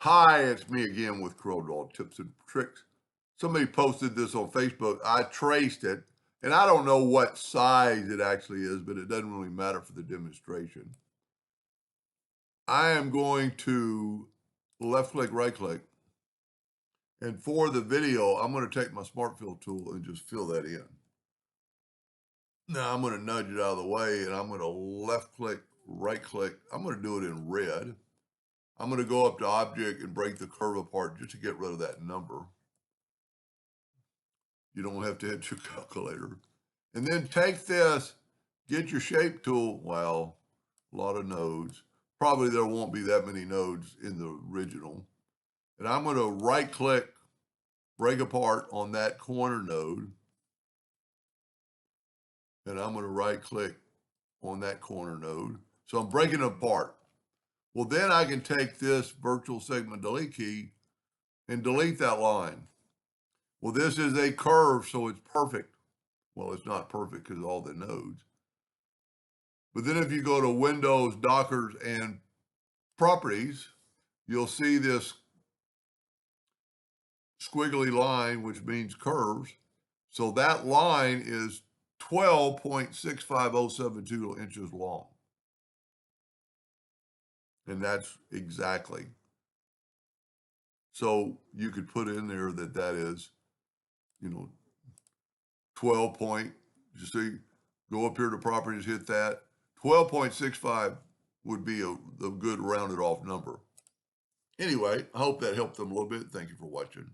Hi, it's me again with Corel tips and tricks. Somebody posted this on Facebook. I traced it, and I don't know what size it actually is, but it doesn't really matter for the demonstration. I am going to left click, right click, and for the video, I'm going to take my Smart Fill tool and just fill that in. Now I'm going to nudge it out of the way, and I'm going to left click, right click. I'm going to do it in red. I'm going to go up to Object and break the curve apart just to get rid of that number. You don't have to hit your calculator. And then take this, get your shape tool. Well, a lot of nodes. Probably there won't be that many nodes in the original. And I'm going to right click, break apart on that corner node. And I'm going to right click on that corner node. So I'm breaking it apart. Well, then I can take this virtual segment delete key and delete that line. Well, this is a curve, so it's perfect. Well, it's not perfect because of all the nodes. But then if you go to Windows, Dockers, and Properties, you'll see this squiggly line, which means curves. So that line is 12.65072 inches long. And that's exactly. So you could put in there that is, 12 point, you see, go up here to properties, hit that. 12.65 would be a good rounded off number. Anyway, I hope that helped them a little bit. Thank you for watching.